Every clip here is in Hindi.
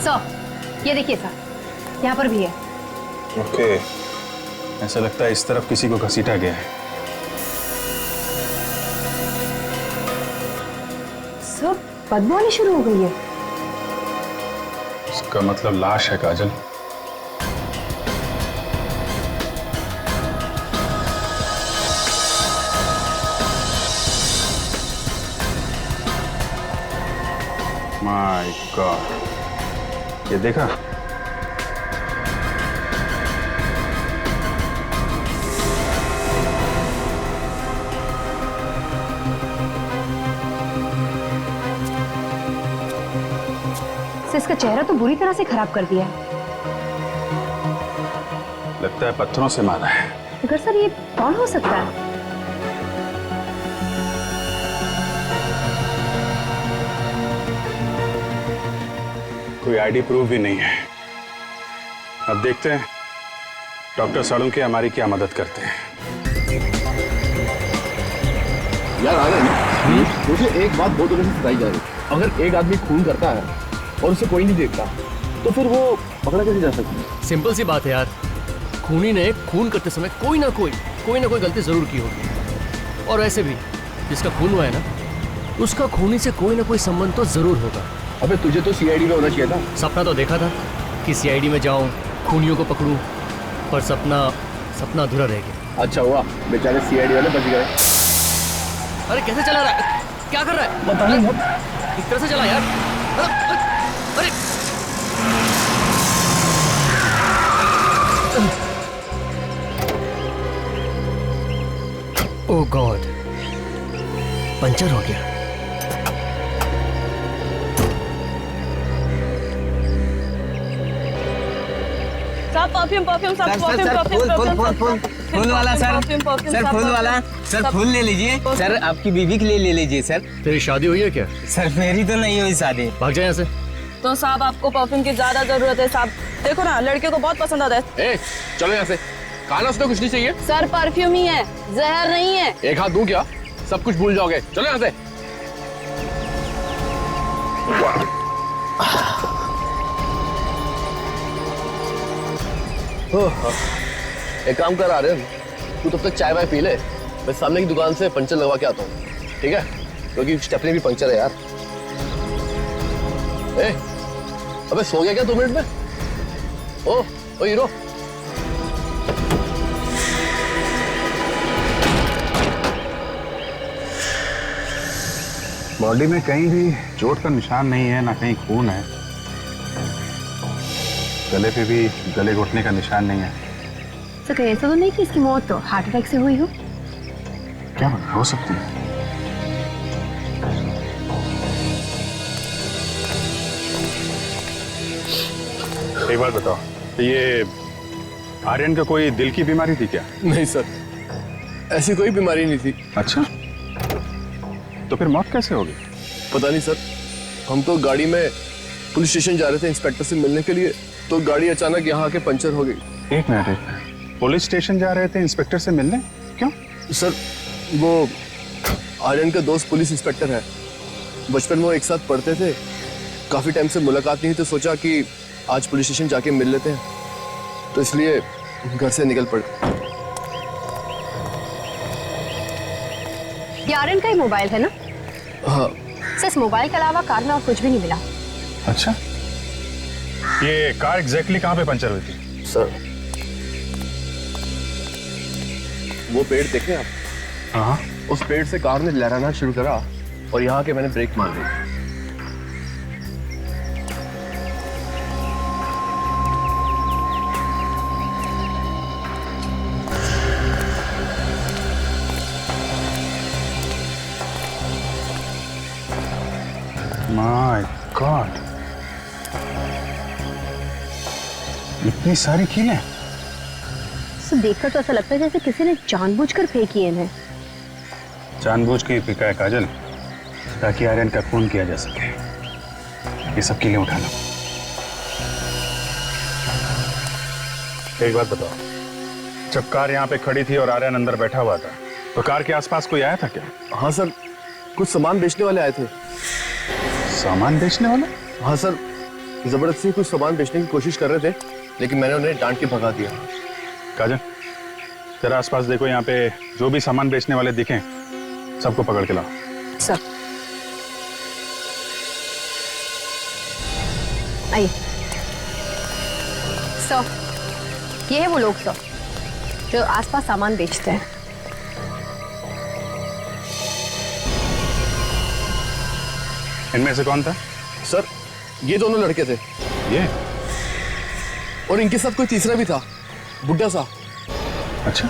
सर ये देखिए सर, यहाँ पर भी है। ओके, ऐसा लगता है इस तरफ किसी को घसीटा गया है। सर बदबू आनी शुरू हो गई है। इसका मतलब लाश है काजल। माय गॉड, ये देखा? इसका चेहरा तो बुरी तरह से खराब कर दिया है। लगता है पत्थरों से मारा है। मगर सर ये कौन हो सकता है? कोई आईडी प्रूफ भी नहीं है। अब देखते हैं डॉक्टर सालुंके हमारी क्या मदद करते हैं। यार आ गए ना, मुझे एक बात बहुत दिनों से बताई जा रही है। अगर एक आदमी खून करता है और उसे कोई नहीं देखता तो फिर वो पकड़ा कैसे जा सकता है? सिंपल सी बात है यार, खूनी ने खून करते समय कोई ना कोई गलती जरूर की होगी। और वैसे भी जिसका खून हुआ है ना, उसका खूनी से कोई ना कोई संबंध तो जरूर होगा। अबे तुझे तो सीआईडी में होना चाहिए था। सपना तो देखा था कि सीआईडी में जाऊं, खूनियों को पकड़ूं, पर सपना अधूरा रह गया। अच्छा हुआ बेचारे सीआईडी वाले बच गए। अरे कैसे चला रहा है? क्या कर रहा है? पता नहीं, इस तरह से चला यार। अरे ओह गॉड, पंचर हो गया। फूल वाला सर, फूल वाला सर, फूल ले लीजिए सर, आपकी बीवी के लिए ले लीजिए सर। तेरी शादी हुई है क्या? सर मेरी तो नहीं हुई शादी। भाग जाए यहाँ से। तो साहब आपको परफ्यूम की ज्यादा जरूरत है साहब, देखो ना लड़के को बहुत पसंद आता है। ए, चलो यहाँ से। खाना उसने कुछ नहीं चाहिए। सर परफ्यूम ही है, जहर नहीं है। एक हाथ दूं क्या? सब कुछ भूल जाओगे। चलो यहाँ से। एक काम कर, आ रहे तू तब तक चाय वाय पी ले, मैं सामने की दुकान से पंचर लगवा के आता हूँ, ठीक है? क्योंकि स्टेपनी भी पंचर है यार। ए, अबे सो गया क्या 2 मिनट में? ओ हीरो, बॉडी में कहीं भी चोट का निशान नहीं है, ना कहीं खून है। गले पे भी गले घुटने का निशान नहीं है। तो कहीं ऐसा तो नहीं कि इसकी मौत तो हार्ट अटैक से हुई हो? क्या पता, हो सकती है। एक बात बताओ, ये आर्यन का कोई दिल की बीमारी थी क्या? नहीं सर, ऐसी कोई बीमारी नहीं थी। अच्छा, तो फिर मौत कैसे होगी? पता नहीं सर, हम तो गाड़ी में पुलिस स्टेशन जा रहे थे इंस्पेक्टर से मिलने के लिए, तो गाड़ी अचानक यहाँ आके पंचर हो गई। एक मिनट, पुलिस स्टेशन जा रहे थे इंस्पेक्टर से मिलने? क्यों? सर वो आर्यन का दोस्त पुलिस इंस्पेक्टर है, बचपन में वो एक साथ पढ़ते थे, काफी टाइम से मुलाकात नहीं, तो सोचा कि आज पुलिस स्टेशन जाके मिल लेते हैं, तो इसलिए घर से निकल पड़े। ये आर्यन का ही मोबाइल है ना? हाँ सर इस मोबाइल के अलावा कार में और कुछ भी नहीं मिला। अच्छा, ये कार एग्जैक्टली कहाँ पे पंचर हुई थी? सर वो पेड़ देखे आप? हाँ, उस पेड़ से कार ने लहराना शुरू करा और यहाँ के मैंने ब्रेक मार दी। माय गॉड, इतनी सारी कीलें। सर देखकर तो ऐसा लगता है जैसे किसी ने जानबूझकर फेंकी है। जानबूझ के फेंका है काजल, ताकि आर्यन का खून किया जा सके। ये सब कीलें उठा लो। एक बात बताओ, जब कार यहाँ पे खड़ी थी और आर्यन अंदर बैठा हुआ था, तो कार के आसपास कोई आया था क्या? हाँ सर, कुछ सामान बेचने वाले आए थे। सामान बेचने वाला? हाँ सर, जबरदस्ती कुछ सामान बेचने की कोशिश कर रहे थे, लेकिन मैंने उन्हें डांट के भगा दिया। काजल, तेरा आसपास देखो, यहाँ पे जो भी सामान बेचने वाले दिखें सबको पकड़ के लाओ। सर आइए। सर, ये है वो लोग सर जो आसपास सामान बेचते हैं। इनमें से कौन था? सर, ये दोनों लड़के थे ये? और इनके साथ कोई तीसरा भी था, बुड्ढा सा। अच्छा,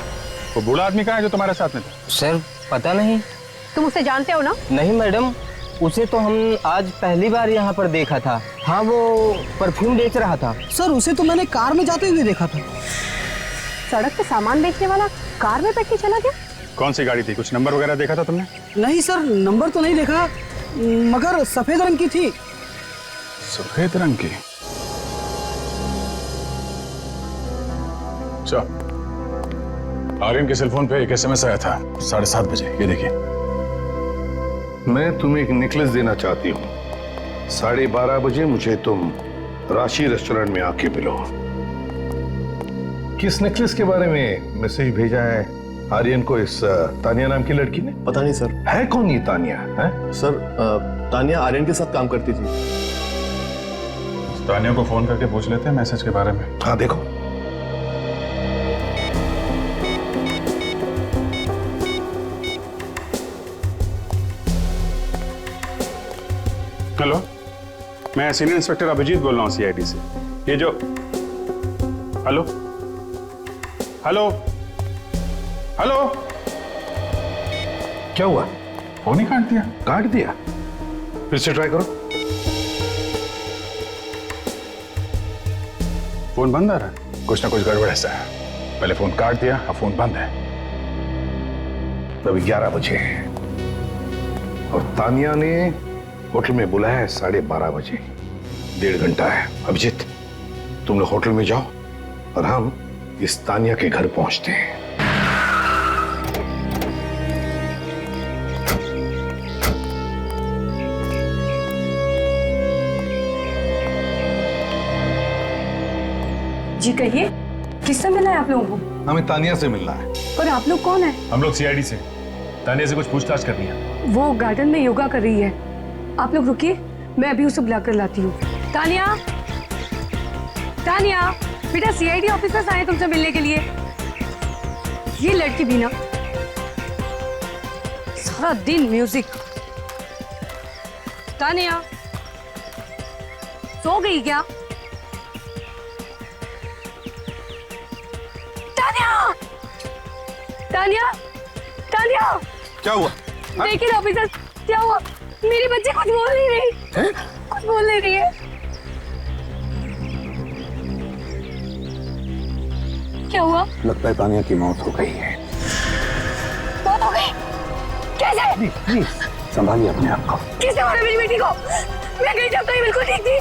वो बूढ़ा आदमी कहाँ है जो तुम्हारे साथ में था? सर पता नहीं। तुम उसे जानते हो ना? नहीं मैडम, उसे तो हम आज पहली बार यहाँ पर देखा था। हाँ, वो परफ्यूम बेच रहा था। सर उसे तो मैंने कार में जाते हुए देखा था। सड़क पे सामान बेचने वाला कार में बैठ के चला गया? कौन सी गाड़ी थी? कुछ नंबर वगैरह देखा था तुमने? नहीं सर, नंबर तो नहीं देखा, मगर सफेद रंग की थी। सफेद रंग की? अच्छा, आर्यन के सेलफोन पे एक एसएमएस आया था 7:30 बजे, ये देखिए। मैं तुम्हें एक नेकलेस देना चाहती हूँ। 12:30 बजे मुझे तुम राशि रेस्टोरेंट में आके मिलो। किस नेकलेस के बारे में मैसेज भेजा है आर्यन को इस तानिया नाम की लड़की ने? पता नहीं सर। है कौन ये तानिया? है सर, तानिया आर्यन के साथ काम करती थी। तानिया को फोन करके पूछ लेते हैं मैसेज के बारे में। हाँ देखो। हेलो, मैं सीनियर इंस्पेक्टर अभिजीत बोल रहा हूँ सीआईडी से। ये जो हेलो हेलो हेलो, क्या हुआ? फोन ही काट दिया। काट दिया? फिर से ट्राई करो। फोन बंद आ रहा है, कुछ ना कुछ गड़बड़ ऐसा है। पहले फोन काट दिया, अब फोन बंद है। अभी 11 बजे हैं और तानिया ने होटल में बुलाया है 12:30 बजे। 1.5 घंटा है। अभिजीत, तुम लोग होटल में जाओ और हम इस तानिया के घर पहुंचते हैं। जी कहिए, किससे मिलना है आप लोगों को? हमें तानिया से मिलना है। और आप लोग कौन है? हम लोग सीआईडी से। तानिया से कुछ पूछताछ करनी है। वो गार्डन में योगा कर रही है। आप लोग रुकिए, मैं अभी उसे बुला कर लाती हूँ। तानिया, तानिया बेटा, सीआईडी ऑफिसर्स आए तुमसे मिलने के लिए। ये लड़की भी ना सारा दिन म्यूजिक। तानिया सो गई क्या? तानिया, तानिया, तानिया, क्या हुआ? देखिए ऑफिसर, क्या हुआ? मेरी बच्ची कुछ बोल नहीं रही है? कुछ बोल नहीं रही है। क्या हुआ? लगता है तानिया की मौत हो गई है। मौत हो गई? कैसे? प्लीज संभालिए अपने आप को। किसने मारा मेरी बेटी को? मैं गई जब तो ये बिल्कुल ठीक थी,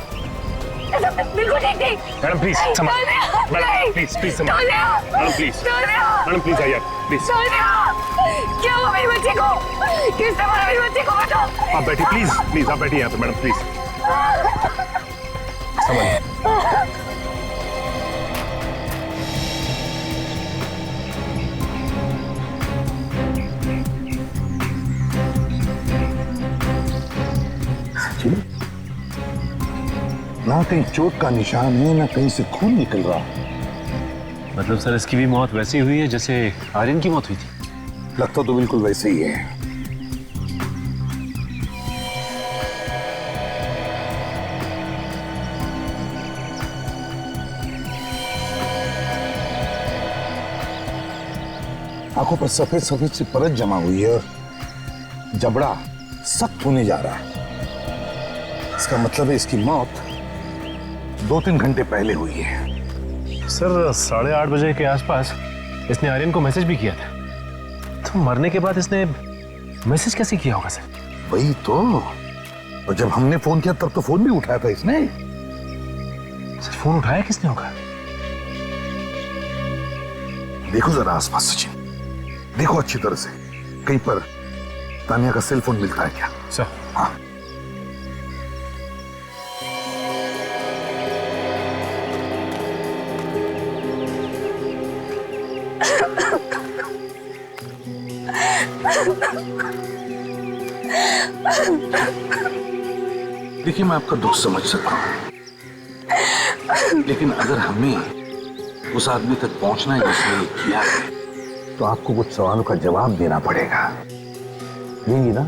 बिल्कुल ठीक थी। मैडम प्लीज संभालिए। मैडम प्लीज संभालिए। मैडम प्लीज, मैडम प्लीज आइए प्लीज। क्या हुआ मेरी बच्ची को? किसने मारा मेरी बच्ची को? बताओ। आप बैठिए प्लीज, प्लीज आप बैठिए यहाँ पे। मैडम प्लीज संभालिए। ना कहीं चोट का निशान है, ना कहीं से खून निकल रहा। मतलब सर, इसकी भी मौत वैसी हुई है जैसे आर्यन की मौत हुई थी? लगता तो बिल्कुल वैसे ही है। आंखों पर सफेद सफेद सी परत जमा हुई है और जबड़ा सख्त होने जा रहा है। इसका मतलब है इसकी मौत 2-3 घंटे पहले हुई है। सर 8:30 बजे के आसपास इसने आर्यन को मैसेज भी किया था, तो मरने के बाद इसने मैसेज कैसे किया होगा सर? वही तो। और जब हमने फोन किया तब तो फोन भी उठाया था इसने। सर फोन उठाया किसने होगा? देखो जरा आसपास सचिन, देखो अच्छी तरह से, कहीं पर तानिया का सेल फोन मिलता है क्या? सर हाँ। देखिए, मैं आपका दुख समझ सकता हूँ, लेकिन अगर हमें उस आदमी तक पहुंचना है जिसने ये किया है, तो आपको कुछ सवालों का जवाब देना पड़ेगा। यही ना,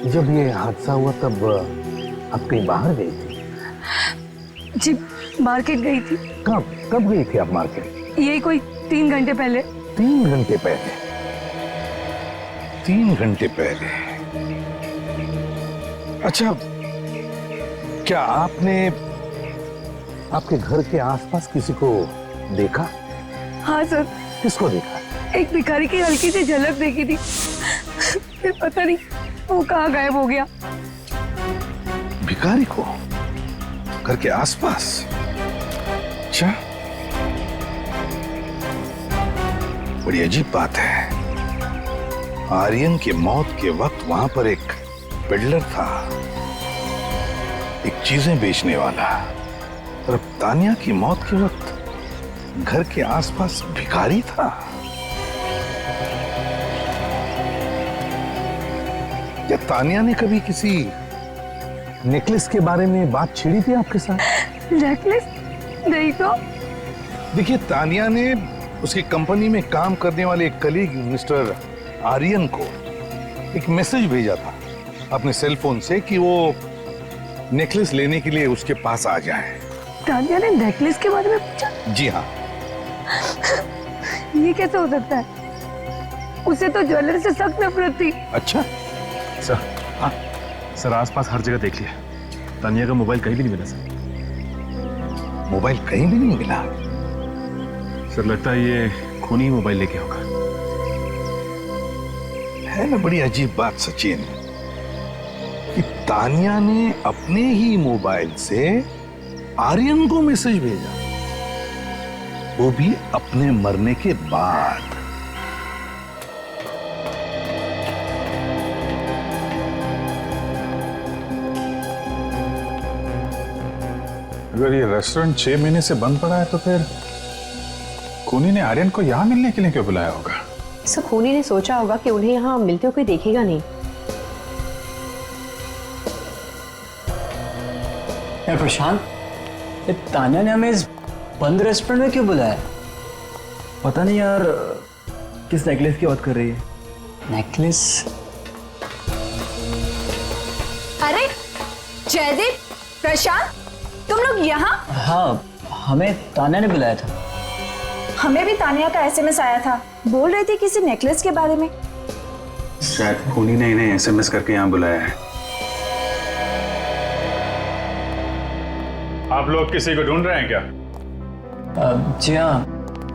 जब ये हादसा हुआ तब आप कहीं बाहर गई थी? जी मार्केट गई थी। कब गई थी आप मार्केट? यही कोई 3 घंटे पहले। 3 घंटे पहले? 3 घंटे पहले? अच्छा, क्या आपने आपके घर के आसपास किसी को देखा? हाँ सर। किसको देखा? एक भिखारी की हल्की सी झलक देखी थी, फिर पता नहीं वो कहाँ गायब हो गया। भिखारी को घर के आसपास? अच्छा, बड़ी अजीब बात है। आर्यन की मौत के वक्त वहां पर एक पेडलर था, एक चीजें बेचने वाला, और अब तानिया की मौत के वक्त घर के आसपास भिखारी था। क्या तानिया ने कभी किसी नेकलेस के बारे में बात छेड़ी थी आपके साथ? नेकलेस? नहीं तो। देखिए, तानिया ने उसकी कंपनी में काम करने वाले एक कलीग मिस्टर आर्यन को एक मैसेज भेजा था अपने सेल फोन से कि वो नेकलेस लेने के लिए उसके पास आ जाए। तानिया ने नेकलेस के बारे में पूछा? जी हाँ। ये कैसे हो सकता है? उसे तो ज्वेलरी से सख्त नफरत थी। अच्छा सर। हाँ सर, आसपास हर जगह देख लिया, तानिया का मोबाइल कहीं भी नहीं मिला सर। मोबाइल कहीं भी नहीं मिला? सर लगता है ये खूनी मोबाइल लेके होगा। है ना बड़ी अजीब बात सचिन, कि तानिया ने अपने ही मोबाइल से आर्यन को मैसेज भेजा, वो भी अपने मरने के बाद। अगर ये रेस्टोरेंट 6 महीने से बंद पड़ा है तो फिर खूनी ने आर्यन को यहां मिलने के लिए क्यों बुलाया होगा? सब खूनी ने सोचा होगा कि उन्हें यहाँ मिलते हुए कोई देखेगा नहीं। यार प्रशांत, ये तानिया ने हमें इस बंद रेस्टोरेंट में क्यों बुलाया? पता नहीं यार, किस नेकलेस की बात कर रही है? नेकलेस? अरे जयदीप, प्रशांत, तुम लोग यहाँ? हाँ, हमें तानिया ने बुलाया था। हमें भी तानिया का एसएमएस आया था, बोल रही थी किसी नेकलेस के बारे में। शायद खूनी ने इन्हें एसएमएस करके यहाँ बुलाया है। आप लोग किसी को ढूंढ रहे हैं क्या? जी हाँ,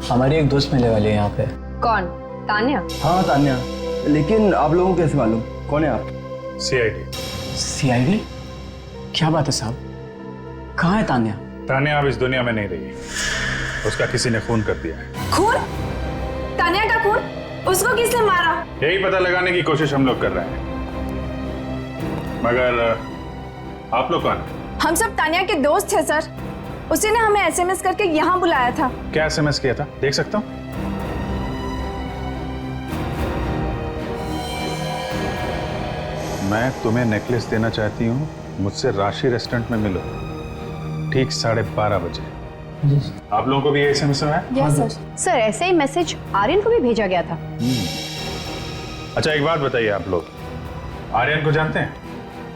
हमारी एक दोस्त मिलने वाली है यहाँ पे। कौन? तानिया? हाँ तानिया, लेकिन आप लोगों को कैसे मालूम? कौन है आप? सीआईडी। सीआईडी? क्या बात है साहब, कहाँ है तानिया? तानिया अब इस दुनिया में नहीं रही, उसका किसी ने खून कर दिया है। खून? तानिया का खून? उसको किसने मारा? यही पता लगाने की कोशिश हम लोग कर रहे हैं, मगर आप लोग कौन? हम सब तानिया के दोस्त हैं सर, उसी ने हमें एसएमएस करके यहाँ बुलाया था। क्या एसएमएस किया था, देख सकता हूँ? मैं तुम्हें नेकलेस देना चाहती हूँ, मुझसे राशि रेस्टोरेंट में मिलो ठीक 12:30 बजे। आप लोगों को भी ये एसएमएस आया? Yes sir. सर ऐसे ही मैसेज आर्यन को भी भेजा गया था। अच्छा एक बात बताइए, आप लोग आर्यन को जानते हैं?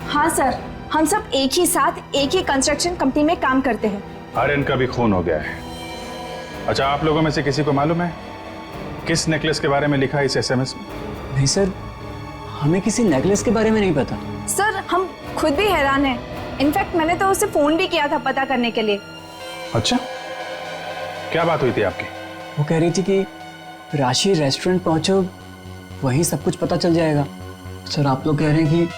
हाँ सर, हम सब एक ही साथ एक ही कंस्ट्रक्शन कंपनी में काम करते हैं। आर्यन का भी खून हो गया है। अच्छा आप लोगों में से किसी को मालूम है किस नेकलेस के बारे में लिखा है इस एसएमएस में? नहीं सर, हमें किसी नेकलेस के बारे में नहीं पता। सर हम खुद भी हैरान हैं, इनफैक्ट मैंने तो उसे फोन भी किया था पता करने के लिए। अच्छा क्या बात हुई थी आपकी? वो कह रही थी कि राशि रेस्टोरेंट पहुंचो, वहीं सब कुछ पता चल जाएगा। सर आप लोग कह रहे हैं कि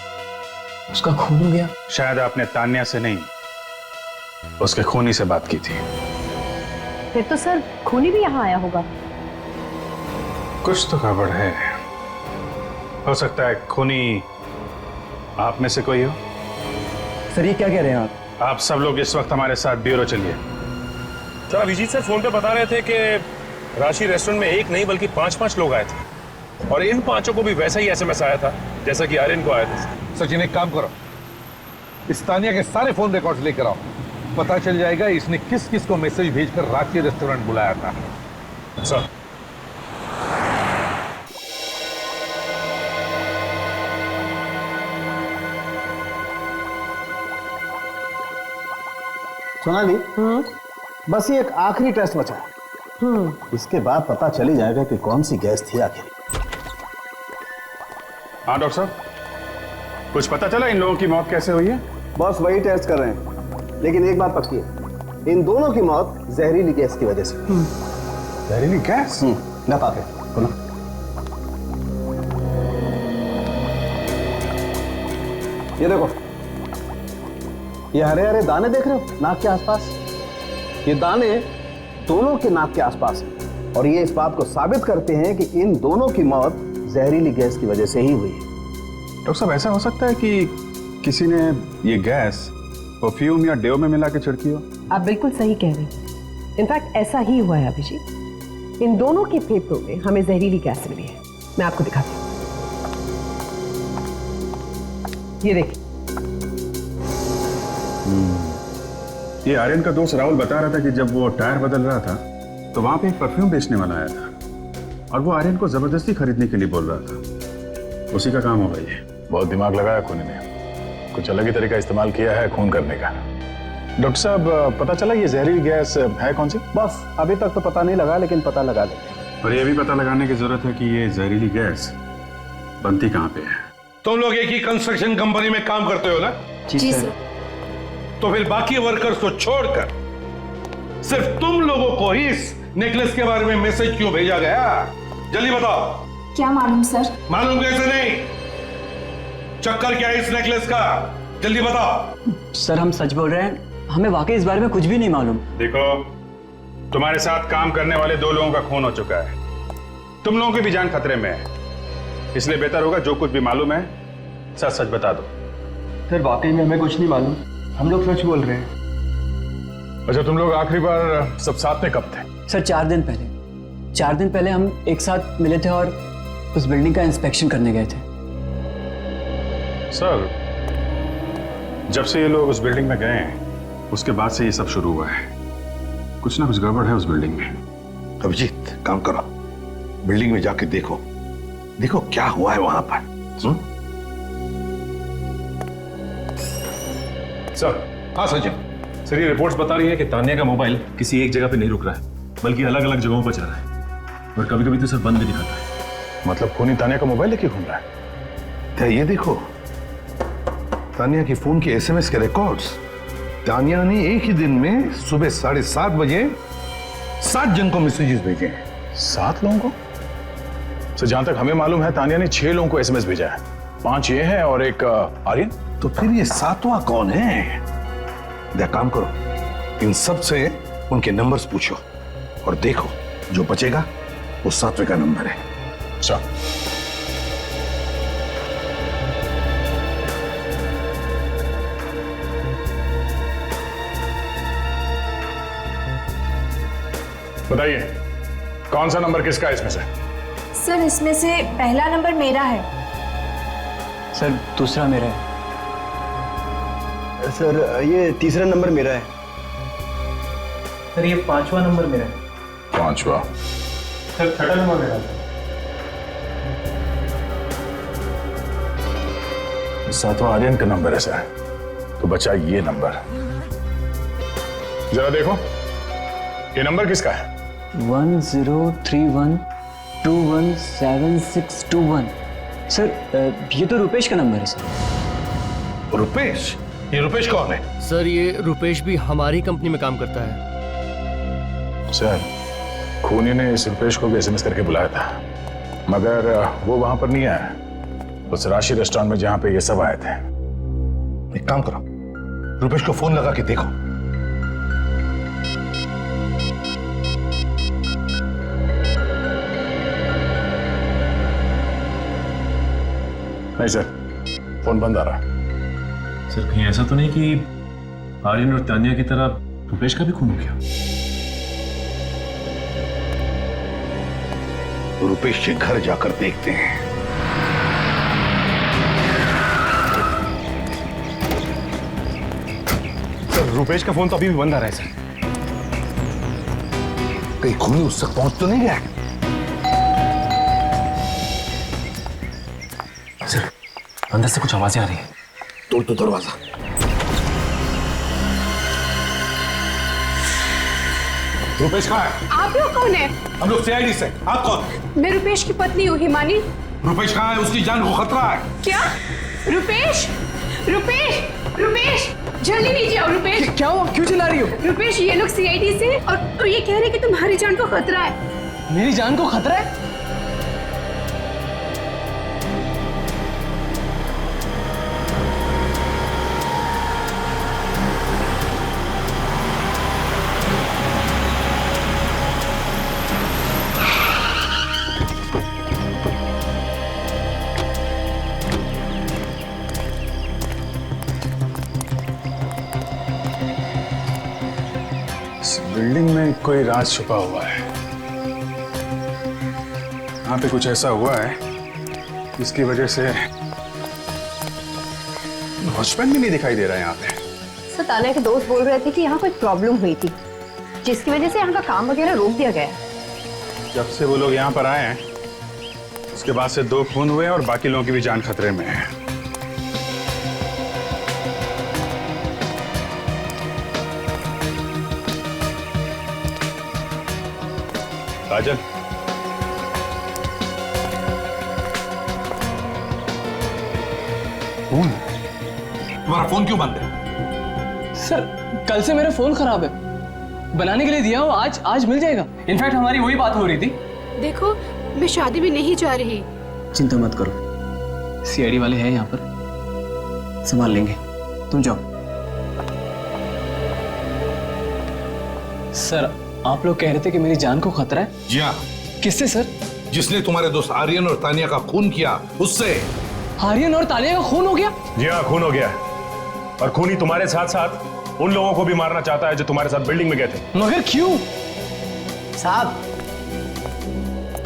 उसका खून हो गया? शायद आपने तान्या से नहीं, उसके खूनी से बात की थी। फिर तो सर खूनी भी यहाँ आया होगा। कुछ तो गड़बड़ है, हो सकता है खूनी आप में से कोई हो। सर ये क्या कह रहे हैं आप? आप सब लोग इस वक्त हमारे साथ ब्यूरो चलिए। सर अभिजीत सर फोन पे बता रहे थे कि राशि रेस्टोरेंट में एक नहीं बल्कि 5-5 लोग आए थे। और इन पांचों को भी वैसा ही एसएमएस आया था जैसा कि आर्यन को आया था। सचिन एक काम करो, इस तानिया के सारे फोन रिकॉर्ड्स लेकर आओ, पता चल जाएगा इसने किस किस को मैसेज भेजकर रांची रेस्टोरेंट बुलाया था। सर सोनाली, बस ये एक आखिरी टेस्ट बचा है। इसके बाद पता चली जाएगा कि कौन सी गैस थी आखिर। हाँ डॉक्टर साहब, कुछ पता चला इन लोगों की मौत कैसे हुई है? बस वही टेस्ट कर रहे हैं, लेकिन एक बात पक्की है, इन दोनों की मौत जहरीली गैस की वजह से। जहरीली गैस? ना पापे बोलो। ये देखो, ये हरे हरे दाने देख रहे हो नाक के आसपास? ये दाने दोनों के नाक के आसपास हैं और ये इस बात को साबित करते हैं कि इन दोनों की मौत जहरीली गैस की वजह से ही हुई है। डॉक्टर साहब, ऐसा हो सकता है कि किसी ने ये गैस परफ्यूम या डेओ में मिला के छिड़की हो? आप बिल्कुल सही कह रहे हैं। इनफैक्ट ऐसा ही हुआ है अभिजीत। इन दोनों के फेफड़ों में हमें जहरीली गैस मिली है। मैं आपको दिखाती हूँ, ये देखिए। ये आर्यन का दोस्त राहुल बता रहा था कि जब वो टायर बदल रहा था तो वहां पे एक परफ्यूम बेचने वाला आया था और वो आर्यन को जबरदस्ती खरीदने के लिए बोल रहा था। उसी का काम होगा ये। बहुत दिमाग लगाया खूनी ने, कुछ अलग ही तरीका इस्तेमाल किया है खून करने का। डॉक्टर साहब, पता चला ये जहरीली गैस है कौन सी? बस अभी तक तो पता नहीं लगा, लेकिन पता लगा लेंगे। और ये भी पता लगाने की जरूरत है कि ये जहरीली गैस बनती कहाँ पे है। तुम लोग एक ही कंस्ट्रक्शन कंपनी में काम करते हो ना? जी सर। तो फिर बाकी वर्कर्स को छोड़कर सिर्फ तुम लोगों को ही इस नेकलेस के बारे में मैसेज क्यों भेजा गया? जल्दी बताओ। क्या मालूम सर। मालूम कैसे नहीं? चक्कर क्या है इस नेकलेस का? जल्दी बताओ। सर हम सच बोल रहे हैं, हमें वाकई इस बारे में कुछ भी नहीं मालूम। देखो, तुम्हारे साथ काम करने वाले 2 लोगों का खून हो चुका है। तुम लोगों की भी जान खतरे में है, इसलिए बेहतर होगा जो कुछ भी मालूम है सच सच बता दो। सर वाकई में हमें कुछ नहीं मालूम, हम लोग सच बोल रहे हैं। अच्छा, तुम लोग आखिरी बार सब साथ में कब थे? सर 4 दिन पहले। 4 दिन पहले हम एक साथ मिले थे और उस बिल्डिंग का इंस्पेक्शन करने गए थे। सर, जब से ये लोग उस बिल्डिंग में गए हैं उसके बाद से ये सब शुरू हुआ है। कुछ ना कुछ गड़बड़ है उस बिल्डिंग में। अभिजीत, काम करो, बिल्डिंग में जाके देखो, देखो क्या हुआ है वहां पर। सर। हाँ सचिन। सर, ये रिपोर्ट्स बता रही है कि तानिया का मोबाइल किसी एक जगह पे नहीं रुक रहा है, बल्कि अलग अलग जगहों पर जा रहा है और कभी कभी तो सर बंद भी दिखाता है। मतलब खूनी तानिया का मोबाइल लेके घूम रहा है। क्या ये देखो, तानिया की फोन के एसएमएस के रिकॉर्ड्स। तानिया ने एक ही दिन में सुबह 7:30 बजे 7 जन को मैसेजेस भेजे हैं। 7 लोगों को? सर जहां तक हमें मालूम है तानिया ने 6 लोगों को एसएमएस भेजा है। 5 ये है और एक आर्यन। तो फिर ये 7वां कौन है? काम करो, इन सब से उनके नंबर्स पूछो और देखो जो बचेगा वो 7वें का नंबर है। अच्छा। बताइए कौन सा नंबर किसका है इसमें से? सर इसमें से पहला नंबर मेरा है। सर दूसरा मेरा है। सर ये तीसरा नंबर मेरा है। सर ये 5वां नंबर मेरा है। 5वां? सर 6ठा नंबर मेरा है। 7वां आर्यन का नंबर है सर। तो बचा ये नंबर। जरा देखो ये नंबर किसका है? 1031217621। सर ये तो रुपेश का नंबर है सर। रुपेश? ये रुपेश कौन है? सर ये रुपेश भी हमारी कंपनी में काम करता है। सर खूनी ने इस रुपेश को भी एसएमएस करके बुलाया था, मगर वो वहां पर नहीं आया, उस राशि रेस्टोरेंट में जहां पे ये सब आए थे। एक काम करो, रुपेश को फोन लगा के देखो। नहीं सर, फोन बंद आ रहा है। सर कहीं ऐसा तो नहीं कि आर्यन और तानिया की तरह रुपेश का भी खून हो गया? रुपेश के घर जाकर देखते हैं। सर रुपेश का फोन तो अभी भी बंद आ रहा है सर। कहीं खूनी उस तक पहुंच तो नहीं गया? सर अंदर से कुछ आवाजें आ रही हैं। तोड़ तो दरवाजा। रुपेश कहाँ है? आप लोग कौन है? हम लोग सीआईडी से। आप कौन? मैं रुपेश की पत्नी हूँ हिमानी। रुपेश कहाँ है? उसकी जान को खतरा है। क्या? रुपेश रुपेश रुपेश जल्दी नीचे आओ। रुपेश क्या हुआ? क्यों चिल्ला रही हो? रुपेश ये लोग सीआईडी से और ये कह रहे हैं कि तुम्हारी जान को खतरा है। मेरी जान को खतरा है? बिल्डिंग में कोई राज छुपा हुआ है। यहाँ पे कुछ ऐसा हुआ है जिसकी वजह से वॉचमैन भी नहीं दिखाई दे रहा है यहाँ पे। सर तान्या के दोस्त बोल रहे थे कि यहाँ कोई प्रॉब्लम हुई थी जिसकी वजह से यहाँ का काम वगैरह रोक दिया गया है। जब से वो लोग यहाँ पर आए हैं उसके बाद से 2 खून हुए और बाकी लोगों की भी जान खतरे में है। काजल, तुम्हारा फोन क्यों बंद है? सर कल से मेरा फोन खराब है, बनाने के लिए दिया हो, आज मिल जाएगा। इनफैक्ट हमारी वही बात हो रही थी। देखो मैं शादी में नहीं जा रही। चिंता मत करो, सीआईडी वाले हैं यहाँ पर, संभाल लेंगे, तुम जाओ। सर आप लोग कह रहे थे कि मेरी जान को खतरा है? जी हाँ। किससे सर? जिसने तुम्हारे दोस्त आर्यन और तानिया का खून किया उससे। आर्यन और तानिया का खून हो गया? जी हाँ खून हो गया है, और खूनी तुम्हारे साथ साथ उन लोगों को भी मारना चाहता है जो तुम्हारे साथ बिल्डिंग में गए थे। मगर क्यों? साहब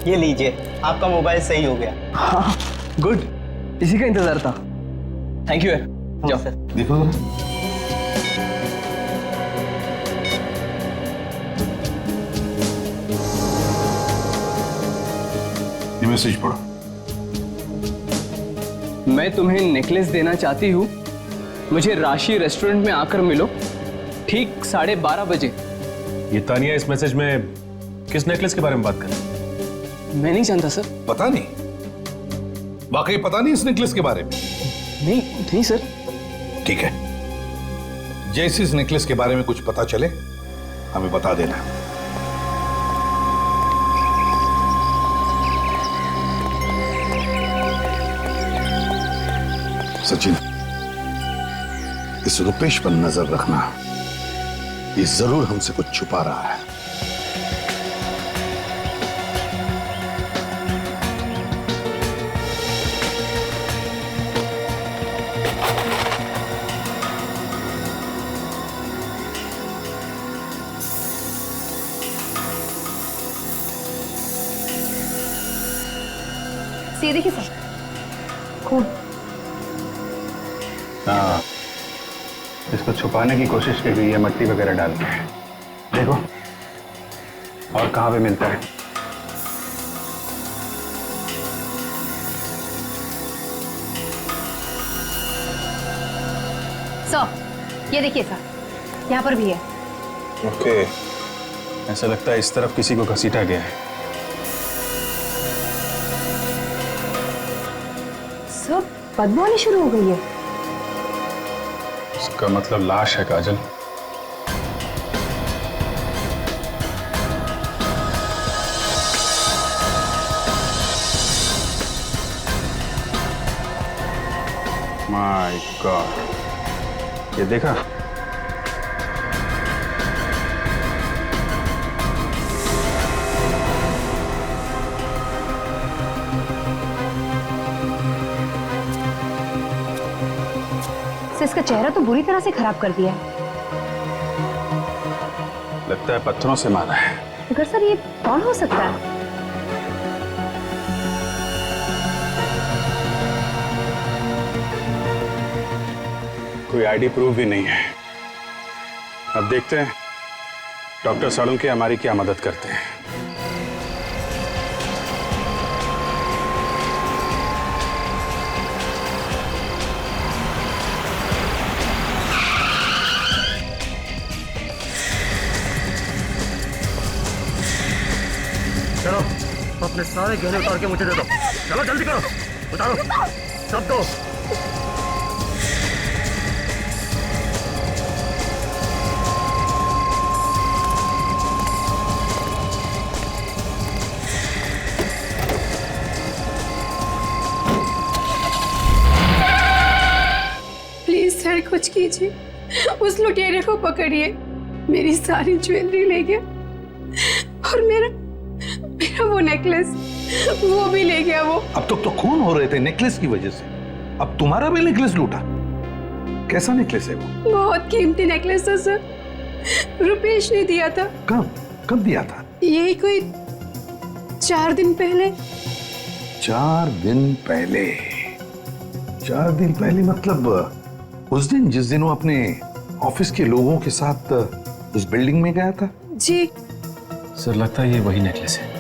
ये लीजिए, आपका मोबाइल सही हो गया। हाँ गुड, इसी का इंतजार था। थैंक यू यार, जाओ सर। देखो ये मैसेज पढ़ो। मैं तुम्हें नेकलेस देना चाहती हूँ, मुझे राशि रेस्टोरेंट में आकर मिलो ठीक 12:30 बजे। ये तानिया इस मैसेज में किस नेकलेस के बारे में बात कर रही है? मैं नहीं जानता सर। पता नहीं? वाकई पता नहीं इस नेकलेस के बारे में? नहीं सर। ठीक है, जैसे इस नेकलेस के बारे में कुछ पता चले हमें बता देना। सचिन, इस रुपेश पर नजर रखना, ये जरूर हमसे कुछ छुपा रहा है। ये देखिए सर, खून। हाँ, इसको छुपाने की कोशिश की गई है मट्टी वगैरह डाल के। देखो और कहाँ पे मिलता है। सर ये देखिए सर, यहाँ पर भी है। ओके, ऐसा लगता है इस तरफ किसी को घसीटा गया है। सर बदबू आनी शुरू हो गई है। इसका मतलब लाश है काजल। माय गॉड, ये देखा? इसका चेहरा तो बुरी तरह से खराब कर दिया है। लगता है पत्थरों से मारा है। मगर सर ये कौन हो सकता है? कोई आईडी प्रूफ भी नहीं है। अब देखते हैं डॉक्टर सालुंके हमारी क्या मदद करते हैं। चलो अपने सारे गहने उतार के मुझे दे दो। चलो जल्दी करो, उतारो सब दो। प्लीज सर कुछ कीजिए, उस लुटेरे को पकड़िए। मेरी सारी ज्वेलरी ले गया और मेरा वो नेकलेस वो भी ले गया। वो अब तक तो खून हो रहे थे नेकलेस की वजह से, अब तुम्हारा भी नेकलेस लूटा। कैसा नेकलेस है वो? बहुत कीमती नेकलेस था सर, रुपेश ने दिया था। कब दिया था? यही कोई 4 दिन पहले। 4 दिन पहले? 4 दिन पहले मतलब उस दिन जिस दिन वो अपने ऑफिस के लोगों के साथ उस बिल्डिंग में गया था? जी सर, लगता है ये वही नेकलेस है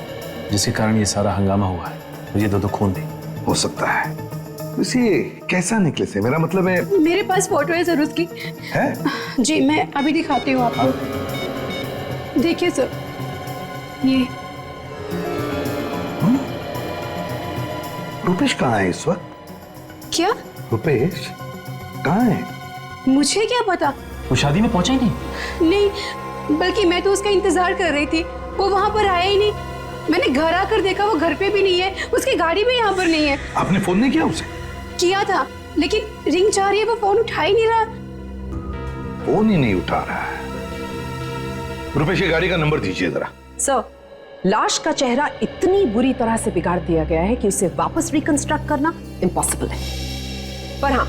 जिसके कारण ये सारा हंगामा हुआ है और ये दो खून भी हो सकता है। वैसे ये कैसा नेकलेस है? मेरा मतलब है मेरे पास फोटो है सर उसकी। है? जी मैं अभी दिखाती हूँ आपको। देखिए सर ये। रुपेश कहाँ है इस वक्त? क्या? रुपेश कहाँ है? मुझे क्या पता। वो शादी में पहुंचा ही नहीं? नहीं, बल्कि मैं तो उसका इंतजार कर रही थी, वो वहां पर आया ही नहीं। मैंने घर आकर देखा वो घर पे भी नहीं है, उसकी गाड़ी भी यहाँ पर नहीं है। आपने फोन नहीं किया उसे? किया था लेकिन रिंग जा रही है, वो फोन उठा ही नहीं रहा। फोन ही नहीं उठा रहा है। रुपेश की गाड़ी का नंबर दीजिए जरा। सर, लाश का चेहरा इतनी बुरी तरह से बिगाड़ दिया गया है कि उसे वापस रिकंस्ट्रक्ट करना इम्पॉसिबल है। पर हाँ,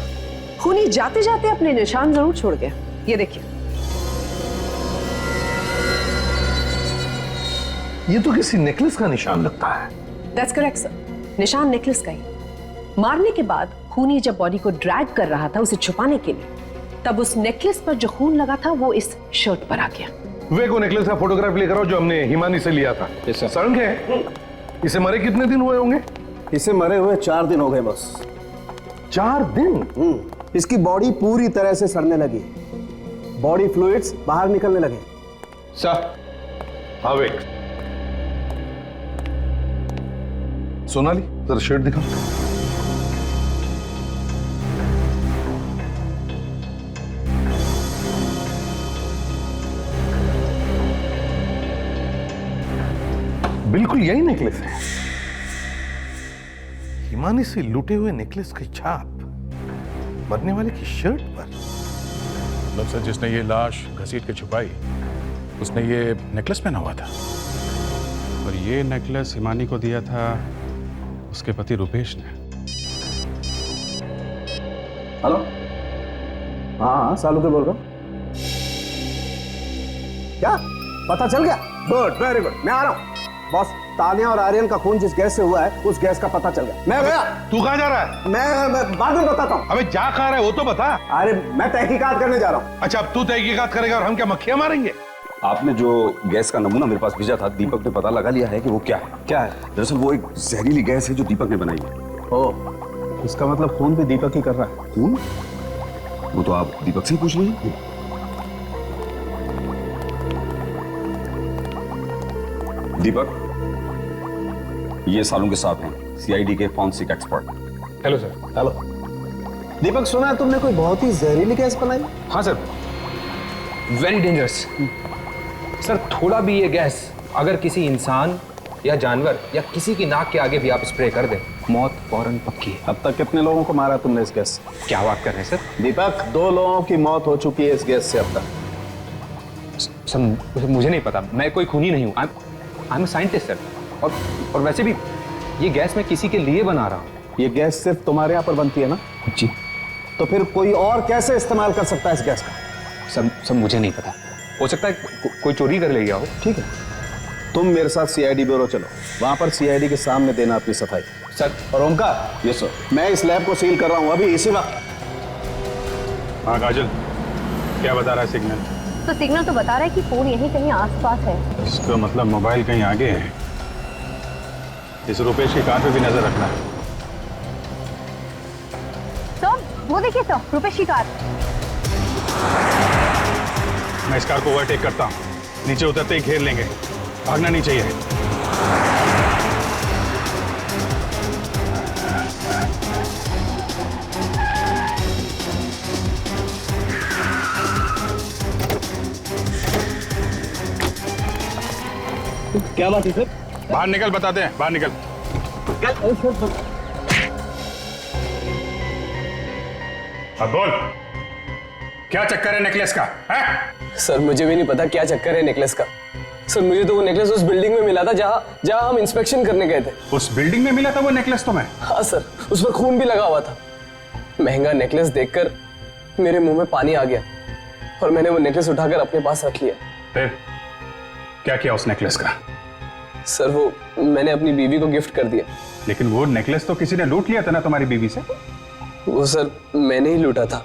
खूनी जाते जाते अपने निशान जरूर छोड़ गया। ये देखिए, ये तो किसी नेकलेस का निशान लगता है। दैट्स करेक्ट सर, निशान नेकलेस का ही। मारने के बाद खूनी जब बॉडी को ड्रैग कर रहा था उसे छुपाने के लिए, तब उस नेकलेस पर जो खून लगा था वो इस शर्ट पर आ गया। वे को नेकलेस का फोटोग्राफ लेकर आओ जो हमने हिमानी से लिया था। सालुंके, इसे मरे कितने दिन हुए होंगे? इसे मरे हुए 4 दिन हो गए बस। 4 दिन? इसकी बॉडी पूरी तरह से सड़ने लगी, बॉडी फ्लूइड्स बाहर निकलने लगे। सर, आवेग। सोनाली, जरा शर्ट दिखाओ। बिल्कुल यही नेकलेस है। हिमानी से लूटे हुए नेकलेस की छाप मरने वाले की शर्ट पर। मतलब सर, जिसने ये लाश घसीट के छुपाई उसने ये नेकलेस पहना हुआ था, और ये नेकलेस हिमानी को दिया था उसके पति रुपेश ने। हेलो, हाँ सालुंके बोल रहा हूँ। क्या पता चल गया? गुड, वेरी गुड, मैं आ रहा हूँ। बॉस, तानिया और आर्यन का खून जिस गैस से हुआ है उस गैस का पता चल गया। मैं गया। तू कहाँ जा रहा है? मैं बाद में बताता हूँ। अबे जा कहाँ रहा है वो तो बता। अरे मैं तहकीकात करने जा रहा हूँ। अच्छा, अब तू तहकीकात करेगा और हम क्या मक्खियां मारेंगे? आपने जो गैस का नमूना मेरे पास भेजा था, दीपक ने पता लगा लिया है कि वो क्या है। क्या है? दरअसल वो एक जहरीली गैस है जो दीपक ने बनाई है। ओह, इसका मतलब खून भी दीपक ही कर रहा है। खून? वो तो आप दीपक से ही पूछ लीजिए। दीपक, ये सालुंके साहब हैं, सीआईडी के forensic expert. Hello sir. Hello Deepak, सुना है तुमने कोई बहुत ही जहरीली गैस बनाई? हाँ सर, वेरी डेंजरस सर। थोड़ा भी ये गैस अगर किसी इंसान या जानवर या किसी की नाक के आगे भी आप स्प्रे कर दें, मौत फौरन पक्की है। अब तक कितने लोगों को मारा तुमने इस गैस से? क्या बात कर रहे हैं सर? दीपक, 2 लोगों की मौत हो चुकी है इस गैस से अब तक। सर मुझे नहीं पता, मैं कोई खूनी नहीं हूँ। I am a scientist sir. और वैसे भी ये गैस मैं किसी के लिए बना रहा हूँ। ये गैस सिर्फ तुम्हारे यहाँ पर बनती है ना? जी। तो फिर कोई और कैसे इस्तेमाल कर सकता है इस गैस का? सर मुझे नहीं पता, हो सकता है कोई चोरी कर ले गया हो। ठीक है, तुम मेरे साथ सीआईडी ब्यूरो चलो, वहां पर सीआईडी के सामने देना अपनी सफाई। सर। और ओमकार, यस सर, मैं इस लैब को सील कर रहा हूं अभी इसी वक्त। हाँ काजल, क्या बता रहा है सिग्नल? तो सिग्नल तो बता रहा है कि फोन यहीं कहीं आसपास है। इसका मतलब मोबाइल कहीं आगे है। इस रुपेश की कार पे भी नजर रखना। सर वो देखिए सर, रुपेश की कार। मैं इस कार को ओवरटेक करता हूँ, नीचे उतरते ही घेर लेंगे, भागना नहीं चाहिए। क्या बात है सर? बाहर निकल, बताते हैं, बाहर निकल। अब बोल, क्या चक्कर है नेकलेस का? है? सर मुझे भी नहीं पता क्या चक्कर है नेकलेस का। सर मुझे तो वो नेकलेस उस बिल्डिंग में मिला था जहाँ हम इंस्पेक्शन करने गए थे। उस बिल्डिंग में मिला था वो नेकलेस तुम्हें? हाँ सर, उस पर खून भी लगा हुआ था। महंगा नेकलेस देखकर मेरे मुंह में पानी आ गया और मैंने वो नेकलेस उठाकर अपने पास रख लिया। फिर क्या किया उस नेकलेस का? सर वो मैंने अपनी बीवी को गिफ्ट कर दिया। लेकिन वो नेकलेस तो किसी ने लूट लिया था ना तुम्हारी बीवी से? वो सर मैंने ही लूटा था।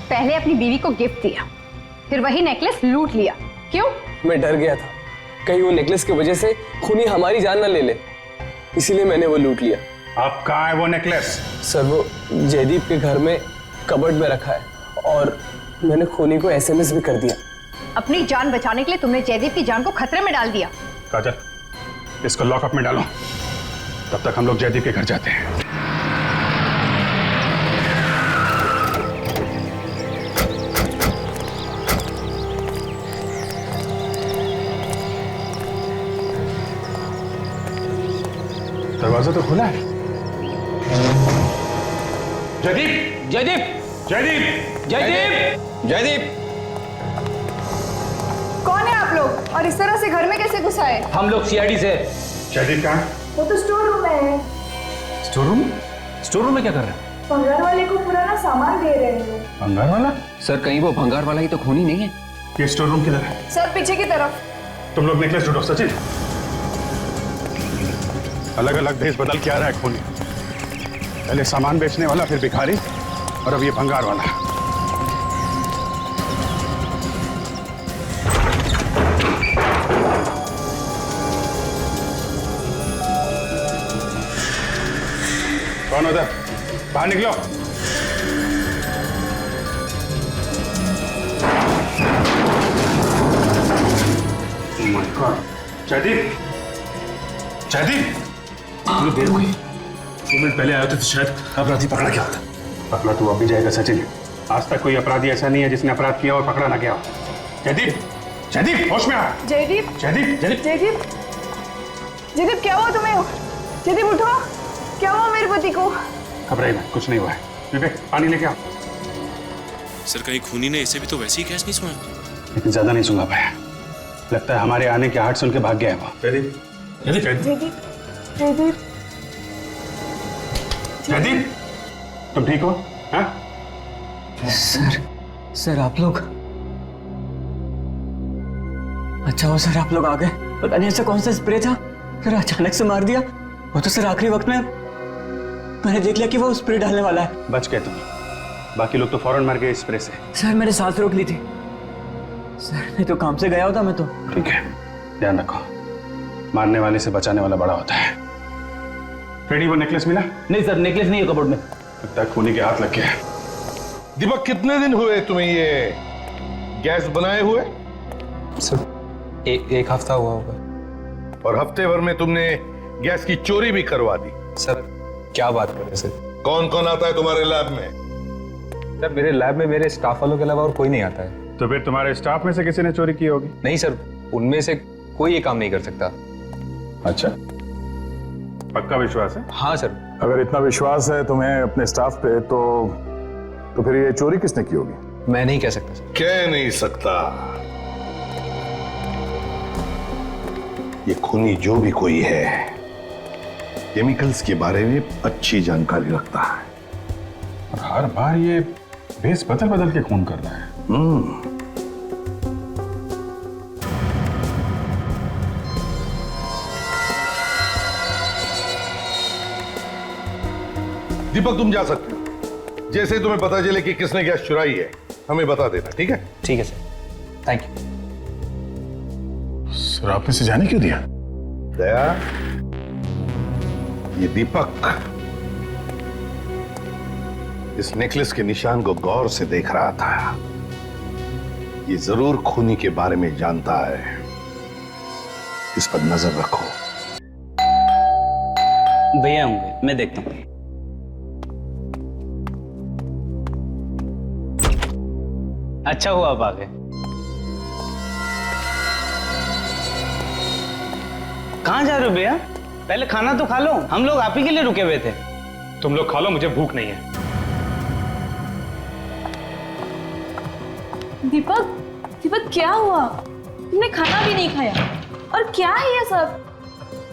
पहले अपनी बीवी को गिफ्ट दिया, फिर वही नेकलेस लूट लिया। क्यों? मैं डर गया था कहीं वो नेकलेस की वजह से खूनी हमारी जान ना ले ले, इसीलिए मैंने वो लूट लिया। अब कहाँ है वो नेकलेस? सर वो जयदीप के घर में कबर्ड में रखा है और मैंने खूनी को एसएमएस भी कर दिया। अपनी जान बचाने के लिए तुमने जयदीप की जान को खतरे में डाल दिया। काजल, इसको लॉकअप में डालो, तब तक हम लोग जयदीप के घर जाते हैं। दरवाजा तो खुला है। जयदीप, जयदीप, जयदीप, जयदीप, जयदीप। कौन है आप लोग और इस तरह से घर में कैसे घुस आए? हम लोग सीआईडी से। जयदीप कहाँ? वो तो स्टोर रूम में है। Store room? स्टोर रूम में क्या कर रहे हैं? भंगार वाले को पुराना सामान दे रहे हैं। भंगार वाला? सर कहीं वो भंगार वाला ही तो खूनी नहीं है? ये स्टोर रूम किधर है? सर पीछे की तरफ। तुम लोग नेकलेस ढूंढो। सचिन, अलग अलग भेष बदल के आ रहा है खूनी। पहले सामान बेचने वाला, फिर भिखारी, और अब ये भंगार वाला। कौन उधर? बाहर निकलो। Oh my God! Jaideep, Jaideep, थोड़ी देर हुई। 2 मिनट पहले आए होते तो शायद अपराधी पकड़ा गया होता। पकड़ा तो अब भी जाएगा सचिन। आज तक कोई अपराधी ऐसा नहीं है जिसने अपराध किया और पकड़ा ना गया हो। जयदीप, जयदीप, होश में आ। जयदीप, जयदीप, जयदीप, जयदीप, जयदीप क्या हुआ तुम्हें? जयदीप उठो, क्या हुआ मेरे पति को? घबराइए मत, कुछ नहीं हुआ है। विवेक, पानी लेके आओ। सर कहीं खूनी ने इसे भी तो वैसे ही गैस नहीं सुना? लेकिन ज्यादा नहीं सुना पाया। लगता है हमारे आने की आहट सुन के भाग गया है वो। जयदीप, जयदीप, जयदीप, जयदीप, तुम ठीक हो? हाँ? सर आप लोग, अच्छा हो सर आप लोग आ गए। पता नहीं ऐसा कौन सा स्प्रे था फिर अचानक से मार दिया। वो तो सर आखिरी वक्त में मैंने देख लिया कि वो स्प्रे डालने वाला है। बच गए तुम, बाकी लोग तो फौरन मर गए स्प्रे से। सर मैंने सांस रोक ली थी सर, नहीं तो काम से गया होता मैं तो। ठीक है, ध्यान रखो, मारने वाले से बचाने वाला बड़ा होता है। फ्रेडी, वो नेकलेस मिला? नहीं सर, नेकलेस नहीं है कबर्ड में। लगता है खूनी के हाथ लग गया। दीपक, कितने दिन हुए तुम्हें ये गैस बनाए हुए? सर एक हफ्ता हुआ होगा। और हफ्ते भर में तुमने गैस की चोरी भी करवा दी। सर क्या बात कर रहे हैं सर? कौन कौन आता है तुम्हारे लैब में? सर मेरे लैब में मेरे स्टाफ वालों के अलावा और कोई नहीं आता है। तो फिर तुम्हारे स्टाफ में से किसी ने चोरी की होगी? नहीं सर, उनमें से कोई ये काम नहीं कर सकता। अच्छा, पक्का विश्वास है? हाँ सर। अगर इतना विश्वास है तुम्हें अपने स्टाफ पे तो फिर ये चोरी किसने की होगी? मैं नहीं कह सकता सर। कह नहीं सकता। ये खूनी जो भी कोई है, केमिकल्स के बारे में अच्छी जानकारी रखता है। और हर बार ये भेस बदल बदल के खून कर रहा है। दीपक, तुम जा सकते हो। जैसे तुम्हें पता चले कि किसने गैस चुराई है हमें बता देना, ठीक है? ठीक है सर, थैंक यू। सर आपने इसे जाने क्यों दिया? दया, ये दीपक इस नेकलेस के निशान को गौर से देख रहा था। ये जरूर खूनी के बारे में जानता है, इस पर नजर रखो। भैया होंगे, मैं देखता हूँ। अच्छा हुआ आप आ गए। कहाँ जा रहे हो भैया? पहले खाना तो खा लो, हम लोग आप ही के लिए रुके हुए थे। तुम लोग खा लो, मुझे भूख नहीं है। दीपक, दीपक क्या हुआ? तुमने खाना भी नहीं खाया और क्या है ये सब?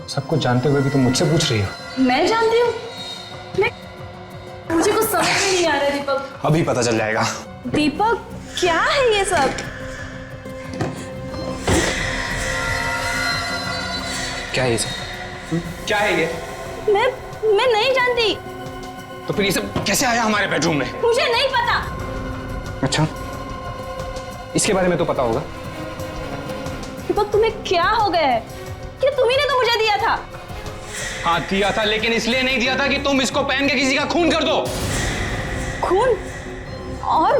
सब कुछ जानते हुए भी तुम मुझसे पूछ रही हो? मैं जानती हूँ। मुझे कुछ समझ में नहीं आ रहा दीपक। अभी पता चल जाएगा। दीपक क्या है ये सब? क्या है ये सब? क्या है ये? मैं नहीं जानती। तो फिर ये सब कैसे आया हमारे बेडरूम में? मुझे नहीं पता। अच्छा, इसके बारे में तो पता होगा। दीपक तुम्हें क्या हो गया है? कि तुम्ही ने तो मुझे दिया था। हाँ दिया था, लेकिन इसलिए नहीं दिया था कि तुम इसको पहन के किसी का खून कर दो। खून? और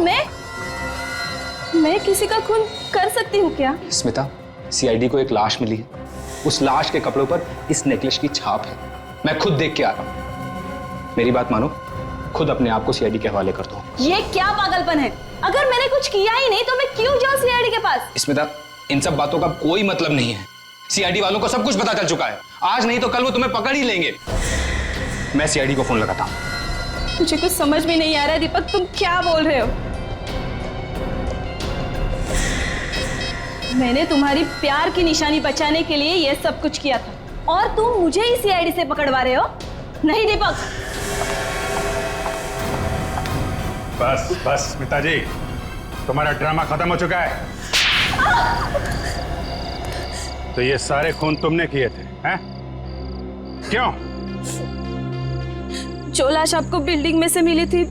मैं किसी का खून कर सकती हूँ क्या? स्मिता, सीआईडी को एक लाश मिली है। उस लाश के कपड़ों पर इस नेकलेस की छाप है। मैं खुद देख के आ रहा हूं। मेरी बात मानो, खुद अपने आप को सीआईडी के हवाले कर दो। ये क्या पागलपन है? अगर मैंने कुछ किया ही नहीं तो मैं क्यों जाऊं सीआईडी के पास? स्मिता, इन सब बातों का कोई मतलब नहीं है। सीआईडी वालों को सब कुछ पता चल चुका है। आज नहीं तो कल वो तुम्हें पकड़ ही लेंगे। मैं सीआईडी को फोन लगाता हूं। मुझे कुछ समझ में नहीं आ रहा है दीपक, तुम क्या बोल रहे हो? मैंने तुम्हारी प्यार की निशानी बचाने के लिए ये सब कुछ किया था और तुम मुझे ही सीआईडी से पकड़वा रहे हो? नहीं दीपक। बस बस स्मिता जी, तुम्हारा ड्रामा खत्म हो चुका है। तो ये सारे खून तुमने किए थे, हैं? क्यों? जो लाश आपको बिल्डिंग में से मिली थी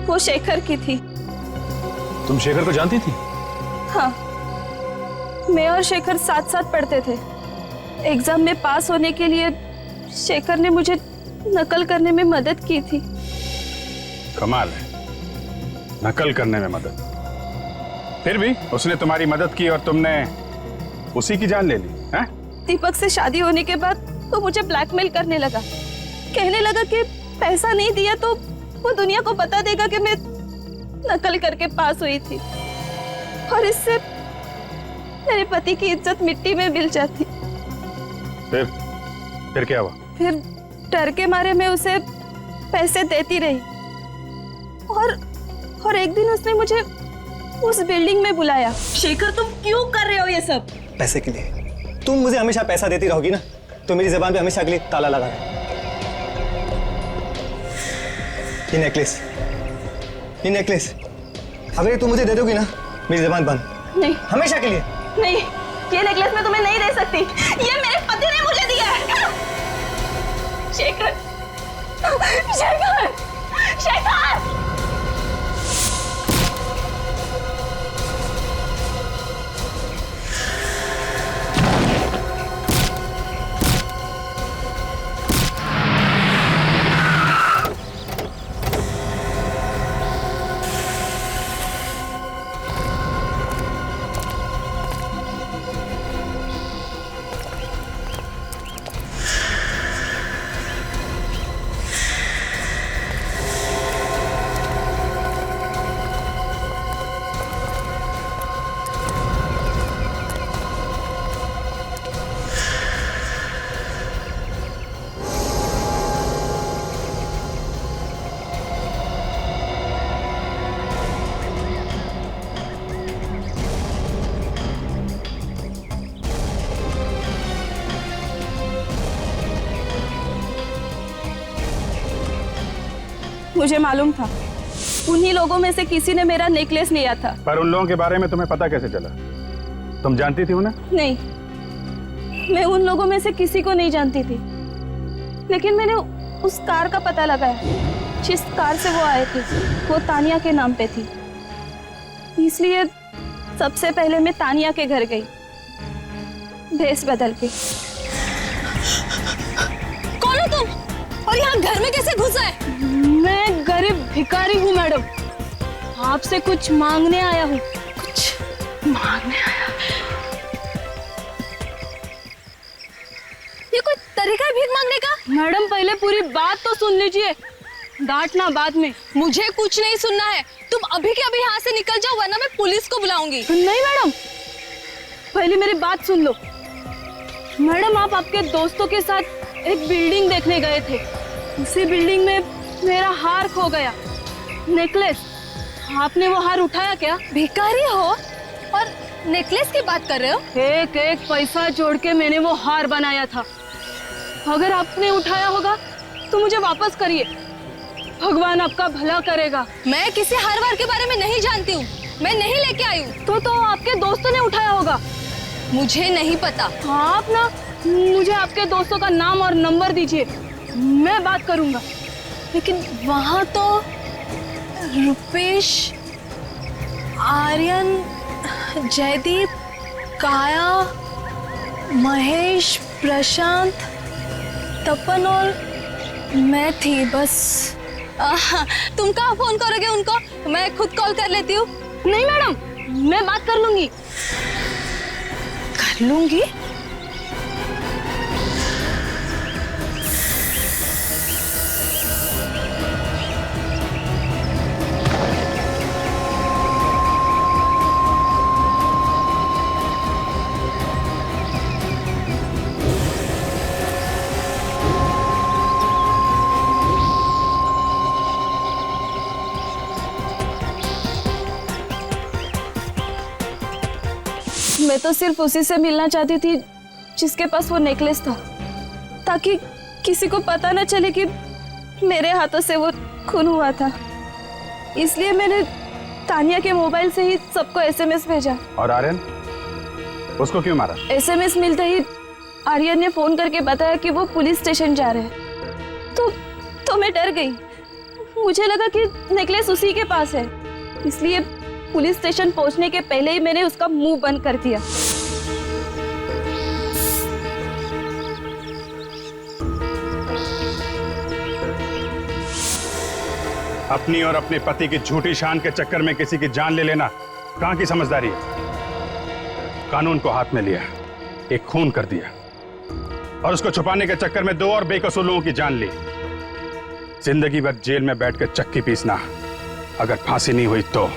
वो शेखर की थी। तुम शेखर को जानती थी? हाँ, मैं और शेखर साथ साथ पढ़ते थे। एग्जाम में पास होने के लिए शेखर ने मुझे नकल करने में मदद की थी। कमाल है, नकल करने में मदद। फिर भी उसने तुम्हारी मदद की और तुमने उसी की जान ले ली, हैं? दीपक से शादी होने के बाद वो मुझे ब्लैकमेल करने लगा। कहने लगा कि पैसा नहीं दिया तो वो दुनिया को बता देगा कि मैं नकल करके पास हुई थी और इससे मेरे पति की इज्जत मिट्टी में मिल जाती। फिर क्या हुआ? फिर डर के मारे मैं उसे पैसे देती रही और एक दिन उसने मुझे उस बिल्डिंग में बुलाया। शेखर तुम क्यों कर रहे हो ये सब? पैसे के लिए? तुम मुझे हमेशा पैसा देती रहोगी ना, तो मेरी ज़बान पे हमेशा के लिए ताला लगा है। ये नेकलेस अगर ये तुम मुझे दे दोगी ना, मेरी ज़बान बंद। नहीं, हमेशा के लिए नहीं। ये नेकलेस मैं तुम्हें नहीं दे सकती। ये मेरे पति ने मुझे दिया है। शेखर, शेखर, शेखर! मुझे मालूम था उन्हीं लोगों में से किसी ने मेरा नेकलेस लिया था। पर उन लोगों के बारे में तुम्हें पता कैसे चला? तुम जानती थी उन्हें? नहीं, मैं उन लोगों में से किसी को नहीं जानती थी, लेकिन मैंने उस कार का पता लगाया जिस कार से वो आए थे वो तानिया के नाम पे थी, इसलिए सबसे पहले मैं तानिया के घर गई भेस बदल के। कौन हो तुम और यहाँ घर में कैसे घुसा है? मैं गरीब भिखारी हूँ मैडम, आपसे कुछ मांगने आया हूँ। कुछ मांगने आया? ये कोई तरीका है भीख मांगने का? मैडम पहले पूरी बात तो सुन लीजिए, डांटना बाद में। मुझे कुछ नहीं सुनना है, तुम अभी के अभी यहाँ से निकल जाओ वरना मैं पुलिस को बुलाऊंगी। नहीं मैडम, पहले मेरी बात सुन लो। मैडम आप आपके दोस्तों के साथ एक बिल्डिंग देखने गए थे, उसी बिल्डिंग में मेरा हार खो गया, नेकलेस। आपने वो हार उठाया क्या? भिखारी हो और नेकलेस की बात कर रहे हो? एक एक पैसा जोड़ के मैंने वो हार बनाया था, अगर आपने उठाया होगा तो मुझे वापस करिए, भगवान आपका भला करेगा। मैं किसी हार वार के बारे में नहीं जानती हूँ, मैं नहीं लेके आई हूँ। तो आपके दोस्तों ने उठाया होगा। मुझे नहीं पता। आप ना मुझे आपके दोस्तों का नाम और नंबर दीजिए, मैं बात करूंगा। लेकिन वहां तो रुपेश, आर्यन, जयदीप, काया, महेश, प्रशांत, तपन और मैं थी बस। तुम कहाँ फोन करोगे उनको? मैं खुद कॉल कर लेती हूँ। नहीं मैडम, मैं बात कर लूंगी। कर लूंगी? मैं तो सिर्फ उसी से मिलना चाहती थी जिसके पास वो नेकलेस था, ताकि किसी को पता न चले कि मेरे हाथों से वो खून हुआ था। इसलिए मैंने तानिया के मोबाइल से ही सबको एसएमएस भेजा। और आर्यन, उसको क्यों मारा? एसएमएस मिलते ही आर्यन ने फोन करके बताया कि वो पुलिस स्टेशन जा रहे हैं। तो मैं डर गई, मुझे लगा कि नेकलेस उसी के पास है, इसलिए पुलिस स्टेशन पहुंचने के पहले ही मैंने उसका मुंह बंद कर दिया। अपनी और अपने पति की झूठी शान के चक्कर में किसी की जान ले लेना कहां की समझदारी है? कानून को हाथ में लिया, एक खून कर दिया और उसको छुपाने के चक्कर में 2 और बेकसूर लोगों की जान ली। जिंदगी भर जेल में बैठकर चक्की पीसना, अगर फांसी नहीं हुई तो।